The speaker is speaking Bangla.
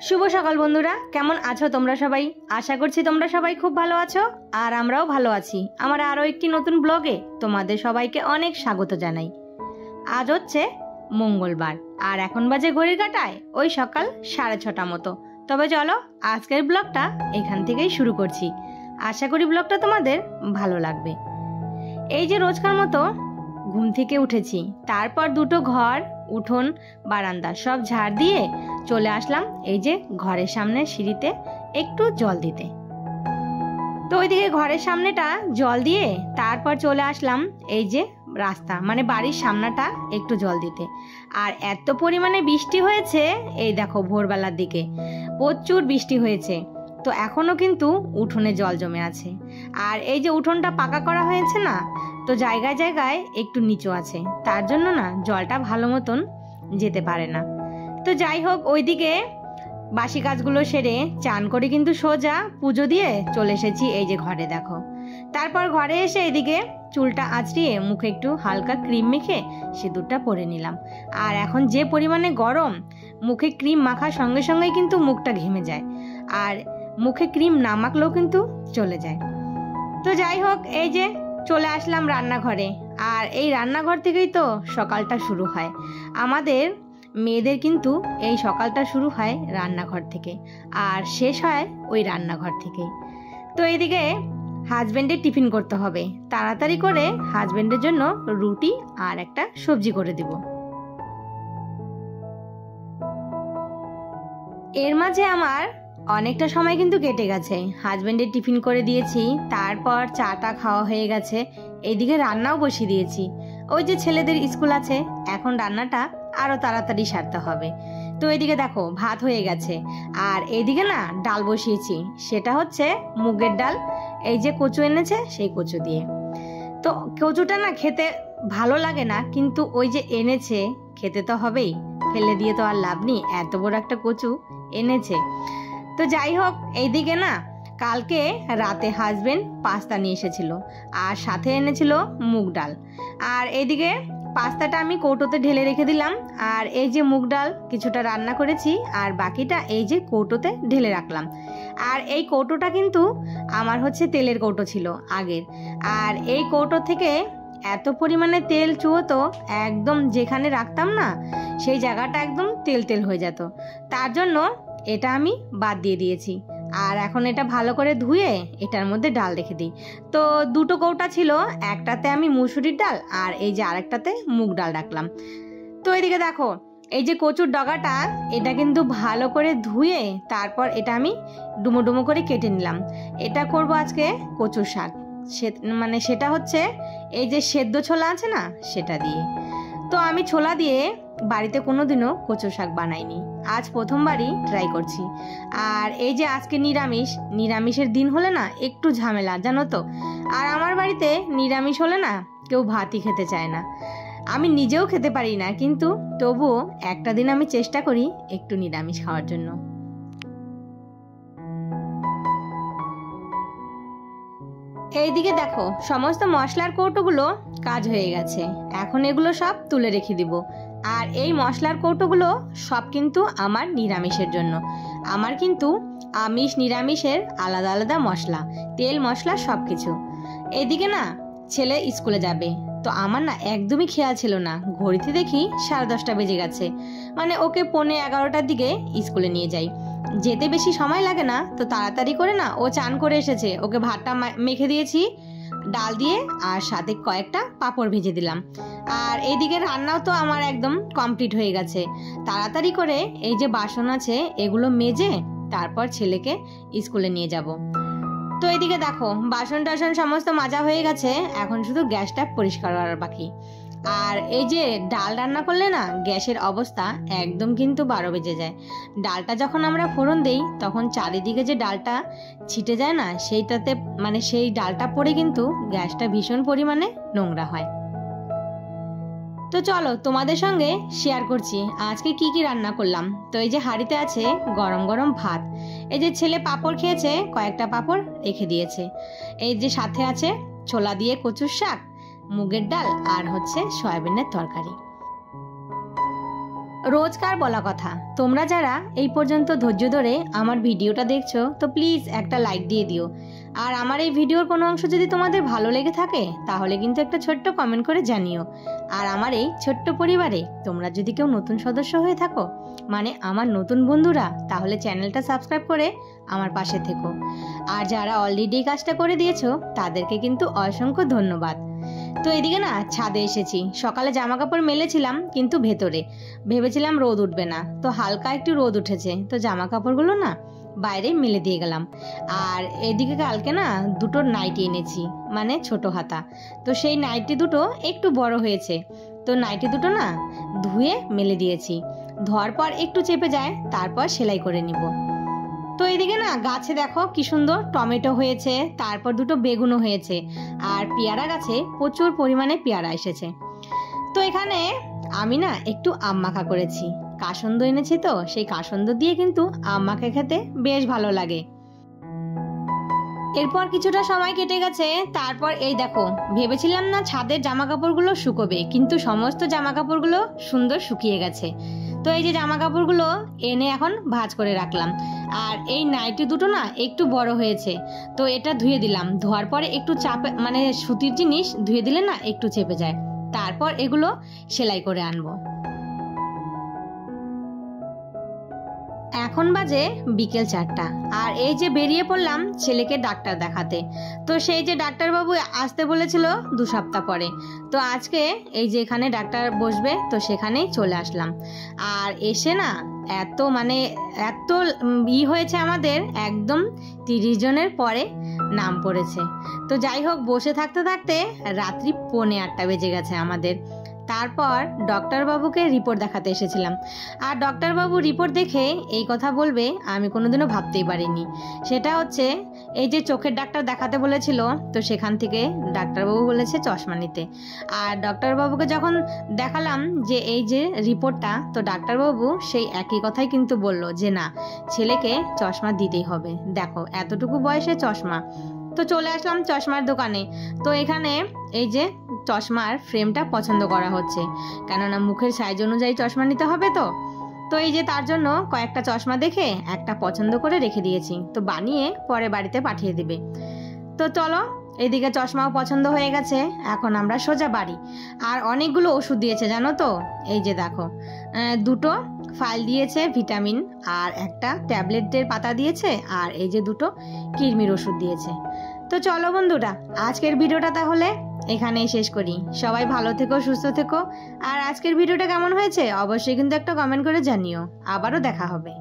শুভ সকাল বন্ধুরা, কেমন আছো তোমরা সবাই? আশা করছি তোমরা সবাই খুব ভালো আছো আর আমরাও ভালো আছি। আমার আরও একটি নতুন ব্লগে তোমাদের সবাইকে অনেক স্বাগত জানাই। আজ হচ্ছে মঙ্গলবার আর এখন বাজে ঘড়ির কাঁটায় ওই সকাল 6:30 মতো। তবে চলো আজকের ব্লগটা এখান থেকেই শুরু করছি। আশা করি ব্লগটা তোমাদের ভালো লাগবে। এই যে রোজকার মতো ঘুম থেকে উঠেছি, তারপর দুটো ঘর, উঠোন, বারান্দা সব ঝাড় দিয়ে চলে আসলাম এই যে ঘরের সামনে সিঁড়িতে একটু জল দিতে। তো ওইদিকে ঘরের সামনেটা জল দিয়ে তারপর চলে আসলাম এই যে রাস্তা মানে বাড়ির সামনাটা একটু জল দিতে। আর এত পরিমাণে বৃষ্টি হয়েছে, এই দেখো ভোরবেলার দিকে প্রচুর বৃষ্টি হয়েছে। তো এখনো কিন্তু উঠোনে জল জমে আছে। আর এই যে উঠোনটা পাকা করা হয়েছে না, তো জায়গায় জায়গায় একটু নিচু আছে, তার জন্য না জলটা ভালো মতন যেতে পারে না। তো যাই হোক, ওইদিকে বাসি কাজগুলো সেরে চান করে কিন্তু সোজা পুজো দিয়ে চলে এসেছি এই যে ঘরে। দেখো, তারপর ঘরে এসে এদিকে চুলটা আঁচড়িয়ে মুখে একটু হালকা ক্রিম মেখে সিঁদুরটা পরে নিলাম। আর এখন যে পরিমাণে গরম, মুখে ক্রিম মাখার সঙ্গে সঙ্গেই কিন্তু মুখটা ঘেমে যায়, আর মুখে ক্রিম না মাখলেও কিন্তু চলে যায়। তো যাই হোক, এই যে চলে আসলাম রান্নাঘরে। আর এই রান্নাঘর থেকেই তো সকালটা শুরু হয়। আমাদের মেয়েদের কিন্তু এই সকালটা শুরু হয় রান্নাঘর থেকে আর শেষ হয় ওই রান্নাঘর থেকেই। তো এইদিকে হাজবেন্ডের টিফিন করতে হবে, তাড়াতাড়ি করে হাজবেন্ডের জন্য রুটি আর একটা সবজি করে দিব। এর মাঝে আমার অনেকটা সময় কিন্তু কেটে গেছে। হাজবেন্ডের টিফিন করে দিয়েছি, তারপর চাটা খাওয়া হয়ে গেছে, এইদিকে রান্নাও বসিয়ে দিয়েছি। ওই যে ছেলেদের স্কুল আছে, এখন রান্নাটা আরো তাড়াতাড়ি সারতে হবে। তো এদিকে দেখো ভাত হয়ে গেছে, আর এইদিকে না ডাল বসিয়েছি, সেটা হচ্ছে মুগের ডাল। এই যে কচু এনেছে সেই কচু দিয়ে। তো কচুটা না খেতে ভালো লাগে না, কিন্তু ওই যে এনেছে খেতে তো হবেই, ফেলে দিয়ে তো আর লাভ নেই, এত বড় একটা কচু এনেছে। তো যাই হোক, এইদিকে না কালকে রাতে হাজবেন্ড পাস্তা নিয়ে এসেছিল আর সাথে এনেছিল মুগ ডাল। আর এইদিকে পাস্তাটা আমি কৌটোতে ঢেলে রেখে দিলাম, আর এই যে মুগ ডাল কিছুটা রান্না করেছি আর বাকিটা এই যে কৌটোতে ঢেলে রাখলাম। আর এই কৌটোটা কিন্তু আমার হচ্ছে তেলের কৌটো ছিল আগের, আর এই কৌটো থেকে এত পরিমাণে তেল চুয়োতো, একদম যেখানে রাখতাম না সেই জায়গাটা একদম তেল তেল হয়ে যেত। তার জন্য এটা আমি বাদ দিয়ে দিয়েছি। আর এখন এটা ভালো করে ধুয়ে এটার মধ্যে ডাল রেখে দিই। তো দুটো কৌটা ছিল, একটাতে আমি মুসুরির ডাল আর এই যে আরেকটাতে মুগ ডাল রাখলাম। তো এদিকে দেখো এই যে কচুর ডগাটা, এটা কিন্তু ভালো করে ধুয়ে তারপর এটা আমি ডুমো ডুমো করে কেটে নিলাম। এটা করব আজকে কচুর শাক, মানে সেটা হচ্ছে এই যে সেদ্ধ ছোলা আছে না সেটা দিয়ে। তো আমি ছোলা দিয়ে বাড়িতে কোনোদিনও কচু শাক বানাইনি, আজ প্রথমবারই ট্রাই করছি। আর এই যে আজকে নিরামিষের দিন হলে না একটু ঝামেলা জানো তো। আর আমার বাড়িতে নিরামিষ হলে না কেউ ভাতই খেতে চায় না, আমি নিজেও খেতে পারি না, কিন্তু তবুও একটা দিন আমি চেষ্টা করি একটু নিরামিষ খাওয়ার জন্য। এইদিকে দেখো সমস্ত মশলার কৌটোগুলো কাজ হয়ে গেছে, এখন এগুলো সব তুলে রেখে দিব। আর এই মশলার কৌটোগুলো সব কিন্তু আমার নিরামিষের জন্য। আমার কিন্তু আমিষ নিরামিষের আলাদা আলাদা মশলা, তেল মশলা সব কিছু। এদিকে না ছেলে স্কুলে যাবে, তো আমার না একদমই খেয়াল ছিল না, ঘড়িতে দেখি 10:30 বেজে গেছে, মানে ওকে 11:45টার দিকে স্কুলে নিয়ে যাই। যেতে বেশি সময় লাগে না, তো তাড়াতাড়ি করে না ও চান করে এসেছে, ওকে ভাতটা মেখে দিয়েছি ডাল দিয়ে, আর সাথে কয়েকটা পাঁপড় ভেজে দিলাম। আর এইদিকে রান্নাও তো আমার একদম কমপ্লিট হয়ে গেছে। তাড়াতাড়ি করে এই যে বাসন আছে এগুলো মেজে তারপর ছেলেকে স্কুলে নিয়ে যাব। তো এইদিকে দেখো বাসন টাসন সমস্ত মাজা হয়ে গেছে, এখন শুধু গ্যাসটা পরিষ্কার করার বাকি। আর এই যে ডাল রান্না করলে না গ্যাসের অবস্থা একদম কিন্তু 12 বেজে যায়। ডালটা যখন আমরা ফোড়ন দেই তখন চারিদিকে যে ডালটা ছিটে যায় না, সেইটাতে মানে সেই ডালটা পড়ে কিন্তু গ্যাসটা ভীষণ পরিমাণে নোংরা হয়। তো চলো তোমাদের সঙ্গে শেয়ার করছি আজকে কি কি রান্না করলাম। তো এই যে হাঁড়িতে আছে গরম গরম ভাত, এই যে ছেলে পাঁপড় খেয়েছে, কয়েকটা পাঁপড় রেখে দিয়েছে। এই যে সাথে আছে ছোলা দিয়ে কচুর শাক, মুগের ডাল আর হচ্ছে সয়াবিনের তরকারি। রোজকার বলা কথা, তোমরা যারা এই পর্যন্ত ধৈর্য ধরে আমার ভিডিওটা দেখছো তো প্লিজ একটা লাইক দিয়ে দিও। আর আমার এই ভিডিওর কোনো অংশ যদি তোমাদের ভালো লেগে থাকে তাহলে কিন্তু একটা ছোট্ট কমেন্ট করে জানিও। আর আমার এই ছোট্ট পরিবারে তোমরা যদি কেউ নতুন সদস্য হয়ে থাকো, মানে আমার নতুন বন্ধুরা, তাহলে চ্যানেলটা সাবস্ক্রাইব করে আমার পাশে থেকো। আর যারা অলরেডি কাজটা করে দিয়েছো তাদেরকে কিন্তু অসংখ্য ধন্যবাদ। তো এদিকে না ছাদে এসেছি, সকালে জামা কাপড় মেলেছিলাম কিন্তু ভেতরে, ভেবেছিলাম রোদ উঠবে না, তো হালকা একটু রোদ উঠেছে, তো জামা কাপড়গুলো না বাইরে মেলে দিয়ে গেলাম। আর এদিকে কালকে না দুটো নাইটি এনেছি, মানে ছোট হাতা, তো সেই নাইটি দুটো একটু বড় হয়েছে, তো নাইটি দুটো না ধুয়ে মেলে দিয়েছি। ধোয়ার পর একটু চেপে যায়, তারপর সেলাই করে নিব। তো এদিকে না গাছে দেখো কি সুন্দর টমেটো হয়েছে, তারপর দুটো বেগুনও হয়েছে, আর পেয়ারা গাছে প্রচুর পরিমাণে পেয়ারা এসেছে। তো এখানে আমি না একটু আম মাখা করেছি, কাসন্দ এনেছি, তো সেই কাসন্দ দিয়ে কিন্তু আম মাখা খেতে বেশ ভালো লাগে। এরপর কিছুটা সময় কেটে গেছে, তারপর এই দেখো, ভেবেছিলাম না ছাদের জামা কাপড়গুলো শুকোবে, কিন্তু সমস্ত জামা কাপড়গুলো সুন্দর শুকিয়ে গেছে। তো এই যে জামা কাপড়গুলো এনে এখন ভাঁজ করে রাখলাম। আর এই নাইটি দুটো না একটু বড় হয়েছে, তো এটা ধুয়ে দিলাম। ধোয়ার পরে একটু চাপে, মানে সুতির জিনিস ধুয়ে দিলে না একটু চেপে যায়, তারপর এগুলো সেলাই করে আনবো। এখন বাজে বিকেল 4টা, আর এই যে বেরিয়ে পড়লাম ছেলেকে ডাক্তার দেখাতে। তো সেই যে ডাক্তারবাবু আসতে বলেছিল 2 সপ্তাহ পরে, তো আজকে এই যে এখানে ডাক্তার বসবে, তো সেখানেই চলে আসলাম। আর এসে না এত হয়েছে আমাদের, একদম 30 জনের পরে নাম পড়েছে। তো যাই হোক, বসে থাকতে থাকতে রাত্রি 8:45 বেজে গেছে আমাদের। তারপর ডক্টরবাবুকে রিপোর্ট দেখাতে এসেছিলাম। আর ডক্টরবাবু রিপোর্ট দেখে এই কথা বলবে আমি কোনোদিনও ভাবতেই পারিনি। সেটা হচ্ছে এই যে চোখের ডাক্তার দেখাতে বলেছিল, তো সেখান থেকে ডাক্তারবাবু বলেছে চশমা নিতে। আর ডক্টরবাবুকে যখন দেখালাম যে এই যে রিপোর্টটা, তো ডাক্তারবাবু সেই একই কথাই কিন্তু বলল যে না, ছেলেকে চশমা দিতেই হবে, দেখো এতটুকু বয়সে চশমা। তো চলে আসলাম চশমার দোকানে। তো এখানে এই যে চশমার ফ্রেমটা পছন্দ করা হচ্ছে, কেননা মুখের সাইজ অনুযায়ী চশমা নিতে হবে। তো এই যে তার জন্য কয়েকটা চশমা দেখে একটা পছন্দ করে রেখে দিয়েছি, তো বানিয়ে পরে বাড়িতে পাঠিয়ে দিবে। তো চলো, এদিকে চশমাও পছন্দ হয়ে গেছে, এখন আমরা সোজা বাড়ি। আর অনেকগুলো ওষুধ দিয়েছে জানো তো, এই যে দেখো, 2টো ফাইল দিয়েছে ভিটামিন, আর একটা ট্যাবলেটের পাতা দিয়েছে, আর এই যে 2টো কৃমির ওষুধ দিয়েছে। তো চলো বন্ধুরা, আজকের ভিডিওটা তাহলে এখানেই শেষ করি। সবাই ভালো থেকো, সুস্থ থেকো। আর আজকের ভিডিওটা কেমন হয়েছে অবশ্যই কিন্তু একটা কমেন্ট করে জানিও। আবারও দেখা হবে।